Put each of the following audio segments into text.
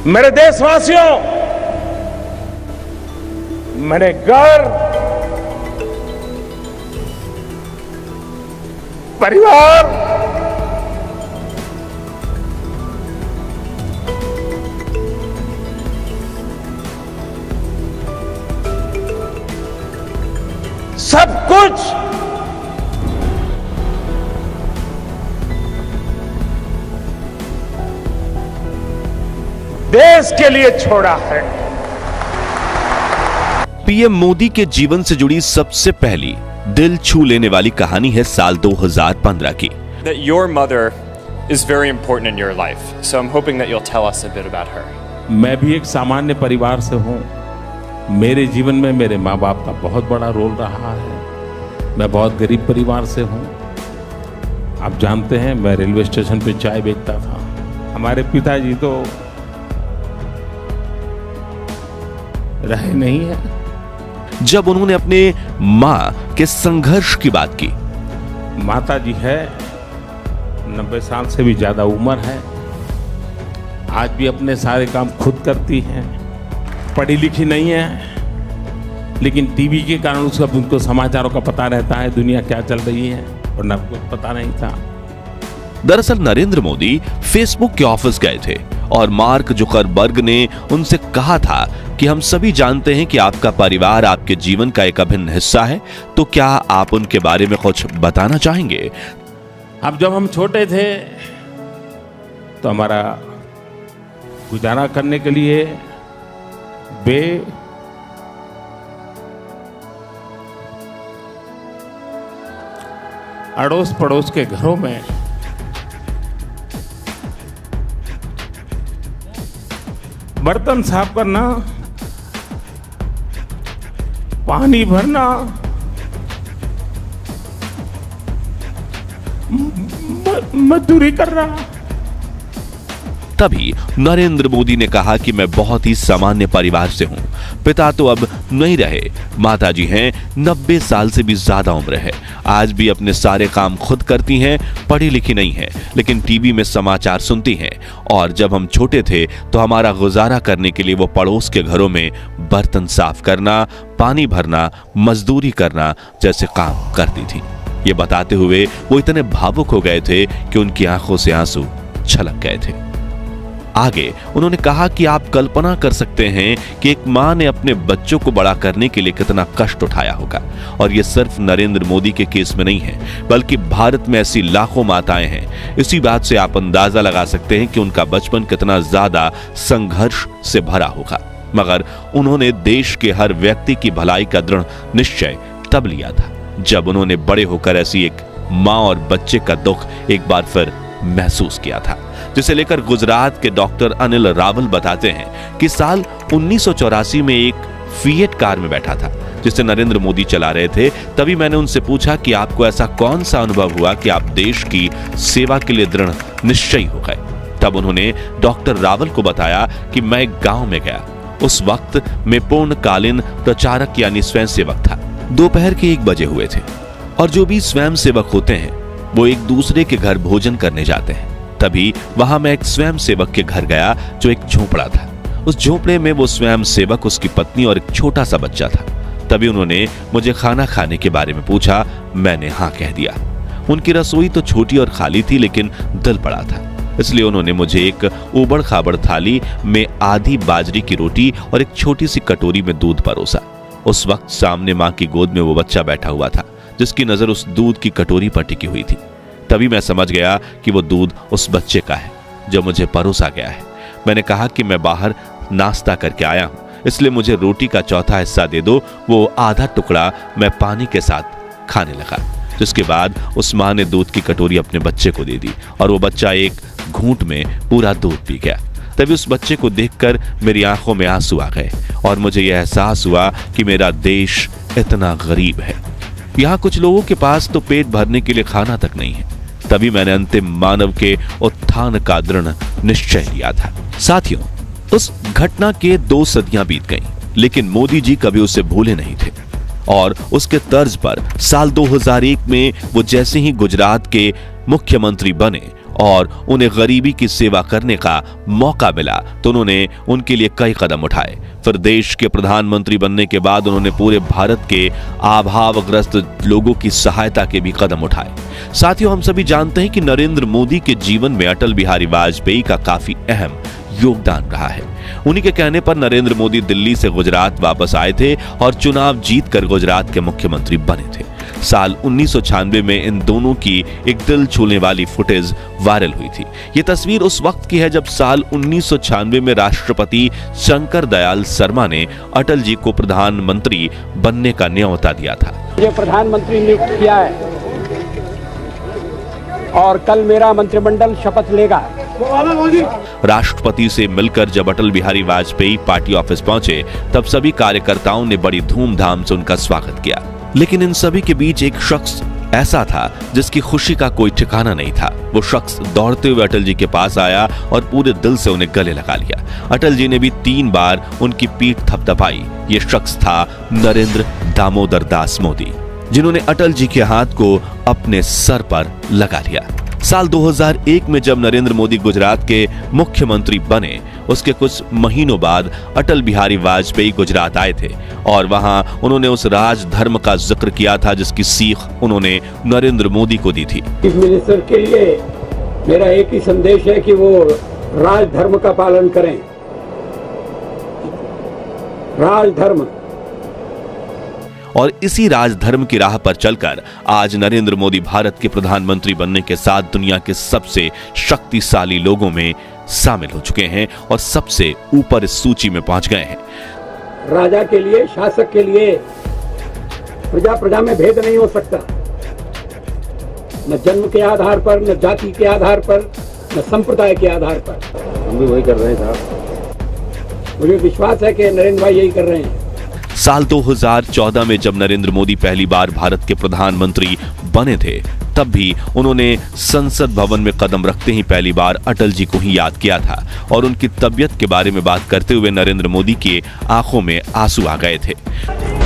मेरे देशवासियों, मेरे घर, परिवार, सब कुछ देश के लिए छोड़ा है। पीएम मोदी के जीवन से जुड़ी सबसे पहली दिल छू लेने वाली कहानी है साल 2015 की। That your mother is very important in your life, so I'm hoping that you'll tell us a bit about her. मैं भी एक सामान्य परिवार से हूँ। मेरे जीवन में मेरे माँ बाप का बहुत बड़ा रोल रहा है। मैं बहुत गरीब परिवार से हूँ। आप जानते हैं, मैं रेलवे स्टेशन पे चाय बेचता था। हमारे पिताजी तो रहे नहीं है। जब उन्होंने अपने मां के संघर्ष की बात की। माता जी है, 90 साल से भी ज्यादा उम्र है, आज भी अपने सारे काम खुद करती हैं। पढ़ी लिखी नहीं है, लेकिन टीवी के कारण उनको समाचारों का पता रहता है, दुनिया क्या चल रही है, और न कुछ पता नहीं था। दरअसल नरेंद्र मोदी फेसबुक के ऑफिस गए थे और मार्क जुकरबर्ग ने उनसे कहा था कि हम सभी जानते हैं कि आपका परिवार आपके जीवन का एक अभिन्न हिस्सा है, तो क्या आप उनके बारे में कुछ बताना चाहेंगे? अब जब हम छोटे थे तो हमारा गुजारा करने के लिए वे अड़ोस पड़ोस के घरों में बर्तन साफ करना, पानी भरना, मजदूरी करना। तभी नरेंद्र मोदी ने कहा कि मैं बहुत ही सामान्य परिवार से हूं। पिता तो अब नहीं रहे, माताजी हैं, 90 साल से भी ज्यादा उम्र है, आज भी अपने सारे काम खुद करती हैं, पढ़ी लिखी नहीं है, लेकिन टीवी में समाचार सुनती हैं। और जब हम छोटे थे तो हमारा गुजारा करने के लिए वो पड़ोस के घरों में बर्तन साफ करना, पानी भरना, मजदूरी करना जैसे काम करती थी। ये बताते हुए वो इतने भावुक हो गए थे कि उनकी आंखों से आंसू छलक गए थे। आगे उन्होंने कहा कि आप कल्पना कर सकते हैं कि एक मां ने अपने बच्चों को बड़ा करने के लिए कितना कष्ट उठाया होगा। और ये सिर्फ नरेंद्र मोदी के केस में नहीं है, बल्कि भारत में ऐसी लाखों माताएं हैं। इसी बात से आप अंदाजा लगा सकते हैं कि उनका बचपन कितना ज्यादा संघर्ष से भरा होगा। मगर उन्होंने देश के हर व्यक्ति की भलाई का दृढ़ निश्चय तब लिया था जब उन्होंने बड़े होकर ऐसी एक मां और बच्चे का दुख एक बार फिर महसूस किया था, जिसे लेकर गुजरात के डॉक्टर अनिल रावल बताते हैं कि साल 1984 में एक फिएट कार में बैठा था जिसे नरेंद्र मोदी चला रहे थे। तभी मैंने उनसे पूछा कि आपको ऐसा कौन सा अनुभव हुआ कि आप देश की सेवा के लिए दृढ़ निश्चयी हो गए। तब उन्होंने डॉक्टर रावल को बताया कि मैं एक गांव में गया। उस वक्त मैं पूर्णकालीन प्रचारक यानी स्वयंसेवक था। दोपहर के 1 बजे हुए थे और जो भी स्वयंसेवक होते हैं वो एक दूसरे के घर भोजन करने जाते हैं। तभी वहां मैं एक स्वयंसेवक के घर गया जो एक झोपड़ा था। उस झोपड़े में वो स्वयंसेवक, उसकी पत्नी और एक छोटा सा बच्चा था। तभी उन्होंने मुझे खाना खाने के बारे में पूछा। मैंने हाँ कह दिया। उनकी रसोई तो छोटी और खाली थी, लेकिन दिल बड़ा था, इसलिए उन्होंने मुझे एक ऊबड़ खाबड़ थाली में आधी बाजरी की रोटी और एक छोटी सी कटोरी में दूध परोसा। उस वक्त सामने मां की गोद में वो बच्चा बैठा हुआ था जिसकी नजर उस दूध की कटोरी पर टिकी हुई थी। तभी मैं समझ गया कि वो दूध उस बच्चे का है जो मुझे परोसा गया है। मैंने कहा कि मैं बाहर नाश्ता करके आया हूं, इसलिए मुझे रोटी का चौथा हिस्सा दे दो। वो आधा टुकड़ा मैं पानी के साथ खाने लगा, जिसके बाद उस मां ने दूध की कटोरी अपने बच्चे को दे दी और वो बच्चा एक घूंट में पूरा दूध पी गया। तभी उस बच्चे को देखकर मेरी आंखों में आंसू आ गए और मुझे यह एहसास हुआ कि मेरा देश इतना गरीब है। यहाँ कुछ लोगों के पास तो पेट भरने के लिए खाना तक नहीं है। तभी मैंने अंतिम मानव के उत्थान का दृढ़ निश्चय लिया था। साथियों, उस घटना के 2 सदियां बीत गईं, लेकिन मोदी जी कभी उसे भूले नहीं थे और उसके तर्ज पर साल 2001 में वो जैसे ही गुजरात के मुख्यमंत्री बने और उन्हें गरीबी की सेवा करने का मौका मिला तो उन्होंने उनके लिए कई कदम उठाए। फिर देश के प्रधानमंत्री बनने के बाद उन्होंने पूरे भारत के अभावग्रस्त लोगों की सहायता के भी कदम उठाए। साथियों, हम सभी जानते हैं कि नरेंद्र मोदी के जीवन में अटल बिहारी वाजपेयी का काफी अहम योगदान रहा है। उन्हीं के कहने पर नरेंद्र मोदी दिल्ली से गुजरात वापस आए थे और चुनाव जीतकर गुजरात के मुख्यमंत्री बने थे। साल 1996 में इन दोनों की एक दिल छूने वाली फुटेज वायरल हुई थी। ये तस्वीर उस वक्त की है जब साल 1996 में राष्ट्रपति शंकर दयाल शर्मा ने अटल जी को प्रधानमंत्री बनने का न्योता दिया था। मुझे प्रधानमंत्री नियुक्त किया है और कल मेरा मंत्रिमंडल शपथ लेगा। राष्ट्रपति से मिलकर जब अटल बिहारी वाजपेयी पार्टी ऑफिस पहुंचे तब सभी कार्यकर्ताओं ने बड़ी धूमधाम से उनका स्वागत किया। लेकिन इन सभी के बीच एक शख्स ऐसा था जिसकी खुशी का कोई ठिकाना नहीं था। वो शख्स दौड़ते हुए अटल जी के पास आया और पूरे दिल से उन्हें गले लगा लिया। अटल जी ने भी 3 बार उनकी पीठ थपथपाई। ये शख्स था नरेंद्र दामोदर दास मोदी, जिन्होंने अटल जी के हाथ को अपने सर पर लगा लिया। साल 2001 में जब नरेंद्र मोदी गुजरात के मुख्यमंत्री बने, उसके कुछ महीनों बाद अटल बिहारी वाजपेयी गुजरात आए थे और वहां उन्होंने उस राजधर्म का जिक्र किया था जिसकी सीख उन्होंने नरेंद्र मोदी को दी थी। चीफ मिनिस्टर के लिए मेरा एक ही संदेश है कि वो राजधर्म का पालन करें। राजधर्म। और इसी राजधर्म की राह पर चलकर आज नरेंद्र मोदी भारत के प्रधानमंत्री बनने के साथ दुनिया के सबसे शक्तिशाली लोगों में शामिल हो चुके हैं और सबसे ऊपर इस सूची में पहुंच गए हैं। राजा के लिए, शासक के लिए प्रजा प्रजा में भेद नहीं हो सकता, न जन्म के आधार पर, न जाति के आधार पर, न संप्रदाय के आधार पर। हम भी वही कर रहे हैं साहब। मुझे विश्वास है कि नरेंद्र भाई यही कर रहे हैं। साल 2014 में जब नरेंद्र मोदी पहली बार भारत के प्रधानमंत्री बने थे तब भी उन्होंने संसद भवन में कदम रखते ही पहली बार अटल जी को ही याद किया था और उनकी तबीयत के बारे में बात करते हुए नरेंद्र मोदी की आंखों में आंसू आ गए थे।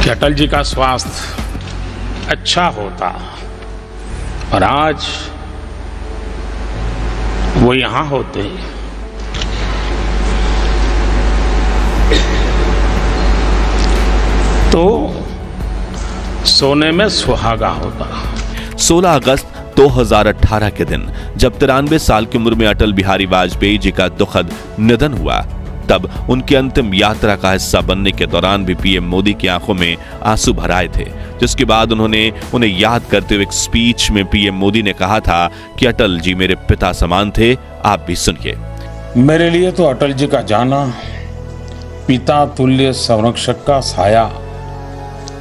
कि अटल जी का स्वास्थ्य अच्छा होता और आज वो यहां होते, तो सोने में सुहागा होता। 16 अगस्त 2018 के दिन जब 93 साल की उम्र में अटल बिहारी वाजपेयी जी का दुखद निधन हुआ, तब उनकी अंतिम यात्रा का हिस्सा बनने के दौरान भी पीएम मोदी की आंखों में आंसू भर आए थे। जिसके बाद उन्होंने उन्हें याद करते हुए एक स्पीच में पीएम मोदी ने कहा था कि अटल जी मेरे पिता समान थे, आप भी सुनिए। मेरे लिए तो अटल जी का जाना पिता तुल्य संरक्षक का साया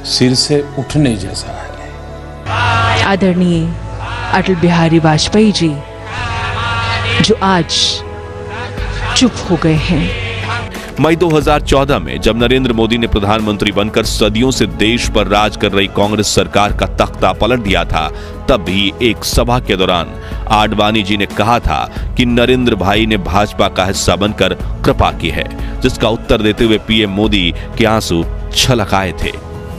सिर से उठने जैसा है। आदरणीय अटल बिहारी वाजपेयी जी जो आज चुप हो गए हैं। मई 2014 में जब नरेंद्र मोदी ने प्रधानमंत्री बनकर सदियों से देश पर राज कर रही कांग्रेस सरकार का तख्ता पलट दिया था, तब भी एक सभा के दौरान आडवाणी जी ने कहा था कि नरेंद्र भाई ने भाजपा का हिस्सा बनकर कृपा की है, जिसका उत्तर देते हुए पीएम मोदी के आंसू छलक आए थे।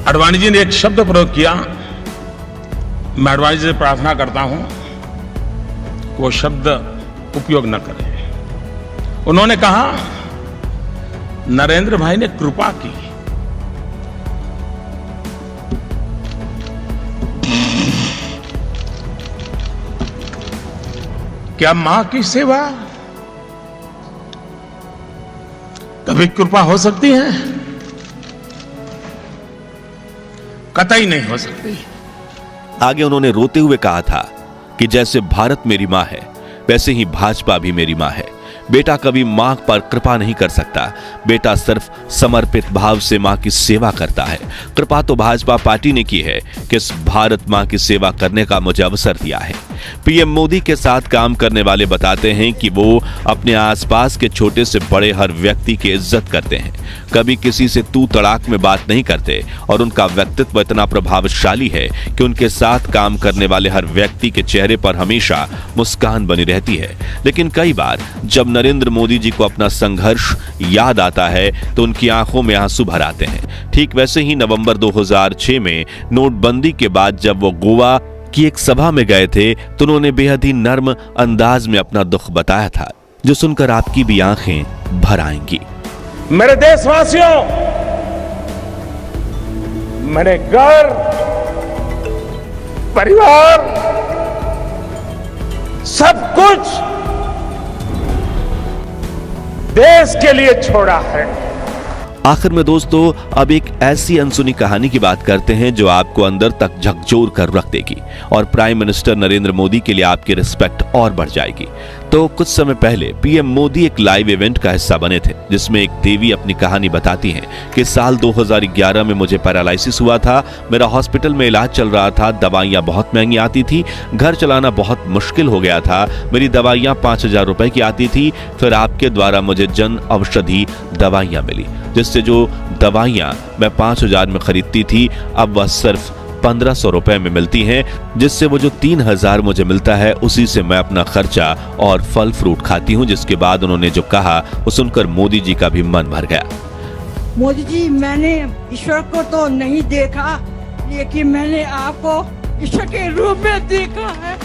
आडवाणी जी ने एक शब्द प्रयोग किया, मैं आडवाणी जी से प्रार्थना करता हूं वो शब्द उपयोग न करें। उन्होंने कहा नरेंद्र भाई ने कृपा की। क्या मां की सेवा कभी कृपा हो सकती है? कतई नहीं हो सकती। आगे उन्होंने रोते हुए कहा था कि जैसे भारत मेरी मां है वैसे ही भाजपा भी मेरी मां है। बेटा कभी मां पर कृपा नहीं कर सकता, बेटा सिर्फ समर्पित भाव से मां की सेवा करता है। कृपा तो भाजपा पार्टी ने की है कि इस भारत मां की सेवा करने का मुझे अवसर दिया है। पीएम मोदी के साथ काम करने वाले बताते हैं कि वो अपने आसपास के छोटे से बड़े हर व्यक्ति की इज्जत करते हैं, कभी किसी से तू तड़ाक में बात नहीं करते और उनका व्यक्तित्व इतना प्रभावशाली है कि उनके साथ काम करने वाले हर व्यक्ति के चेहरे पर हमेशा मुस्कान बनी रहती है। लेकिन कई बार जब नरेंद्र मोदी जी को अपना संघर्ष याद आता है तो उनकी आंखों में आंसू भर आते हैं। ठीक वैसे ही नवंबर 2006 में नोटबंदी के बाद जब वो गोवा कि एक सभा में गए थे तो उन्होंने बेहद ही नर्म अंदाज में अपना दुख बताया था, जो सुनकर आपकी भी आंखें भर आएंगी। मेरे देशवासियों, मैंने घर, परिवार, सब कुछ देश के लिए छोड़ा है। आखिर में दोस्तों, अब एक ऐसी अनसुनी कहानी की बात करते हैं जो आपको अंदर तक झकझोर कर रख देगी और प्राइम मिनिस्टर नरेंद्र मोदी के लिए आपकी रिस्पेक्ट और बढ़ जाएगी। तो कुछ समय पहले पीएम मोदी एक लाइव इवेंट का हिस्सा बने थे, जिसमें एक देवी अपनी कहानी बताती हैं कि साल 2011 में मुझे पैरालिसिस हुआ था, मेरा हॉस्पिटल में इलाज चल रहा था, दवाइयां बहुत महंगी आती थी, घर चलाना बहुत मुश्किल हो गया था, मेरी दवाइयां 5,000 रुपए की आती थी। फिर आपके द्वारा मुझे जन औषधि दवाइयां मिली, जिससे जो दवाइयां मैं 5,000 में खरीदती थी अब वह सिर्फ 1,500 रुपए में मिलती हैं, जिससे वो जो 3,000 मुझे मिलता है उसी से मैं अपना खर्चा और फल फ्रूट खाती हूँ। जिसके बाद उन्होंने जो कहा वो सुनकर मोदी जी का भी मन भर गया। मोदी जी, मैंने ईश्वर को तो नहीं देखा, लेकिन मैंने आपको ईश्वर के रूप में देखा है।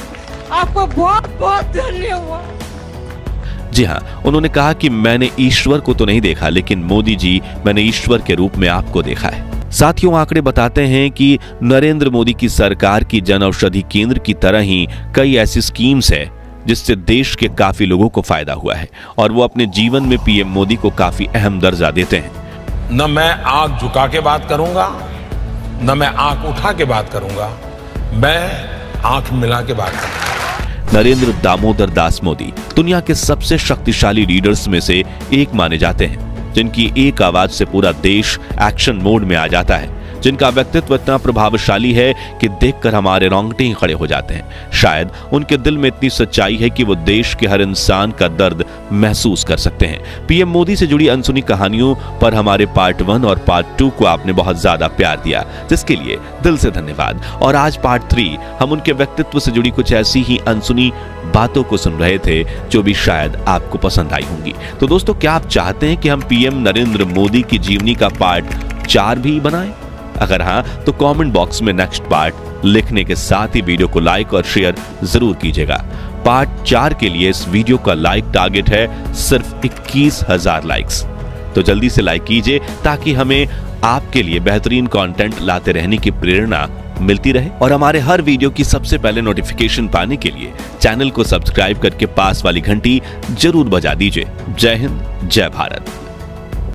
आपको बहुत बहुत धन्यवाद। जी हाँ, उन्होंने कहा कि मैंने ईश्वर को तो नहीं देखा, लेकिन मोदी जी, मैंने ईश्वर के रूप में आपको देखा है। साथियों, आंकड़े बताते हैं कि नरेंद्र मोदी की सरकार की जन औषधि केंद्र की तरह ही कई ऐसी स्कीम्स है जिससे देश के काफी लोगों को फायदा हुआ है और वो अपने जीवन में पीएम मोदी को काफी अहम दर्जा देते हैं। न मैं आंख झुका के बात करूंगा, न मैं आंख उठा के बात करूंगा, मैं आंख मिला के बात करूंगा। नरेंद्र दामोदर दास मोदी दुनिया के सबसे शक्तिशाली लीडर्स में से एक माने जाते हैं, जिनकी एक आवाज से पूरा देश एक्शन मोड में आ जाता है, जिनका व्यक्तित्व इतना प्रभावशाली है कि देखकर हमारे रोंगटे ही खड़े हो जाते हैं। शायद उनके दिल में इतनी सच्चाई है कि वो देश के हर इंसान का दर्द महसूस कर सकते हैं। पीएम मोदी से जुड़ी अनसुनी कहानियों पर हमारे पार्ट 1 और पार्ट 2 को आपने बहुत ज्यादा प्यार दिया, जिसके लिए दिल से धन्यवाद। और आज पार्ट 3 हम उनके व्यक्तित्व से जुड़ी कुछ ऐसी ही अनसुनी बातों को सुन रहे थे जो भी शायद आपको पसंद आई होंगी। तो दोस्तों, क्या आप चाहते हैं कि हम पीएम नरेंद्र मोदी की जीवनी का पार्ट 4 भी बनाएं? अगर हाँ, तो कमेंट बॉक्स में नेक्स्ट पार्ट लिखने के साथ ही वीडियो को लाइक और शेयर जरूर कीजिएगा। पार्ट 4 के लिए इस वीडियो का लाइक टारगेट है सिर्फ 21,000 लाइक्स, तो जल्दी से लाइक कीजिए ताकि हमें आपके लिए बेहतरीन कंटेंट लाते रहने की प्रेरणा मिलती रहे। और हमारे हर वीडियो की सबसे पहले नोटिफिकेशन पाने के लिए चैनल को सब्सक्राइब करके पास वाली घंटी जरूर बजा दीजिए। जय हिंद, जय भारत।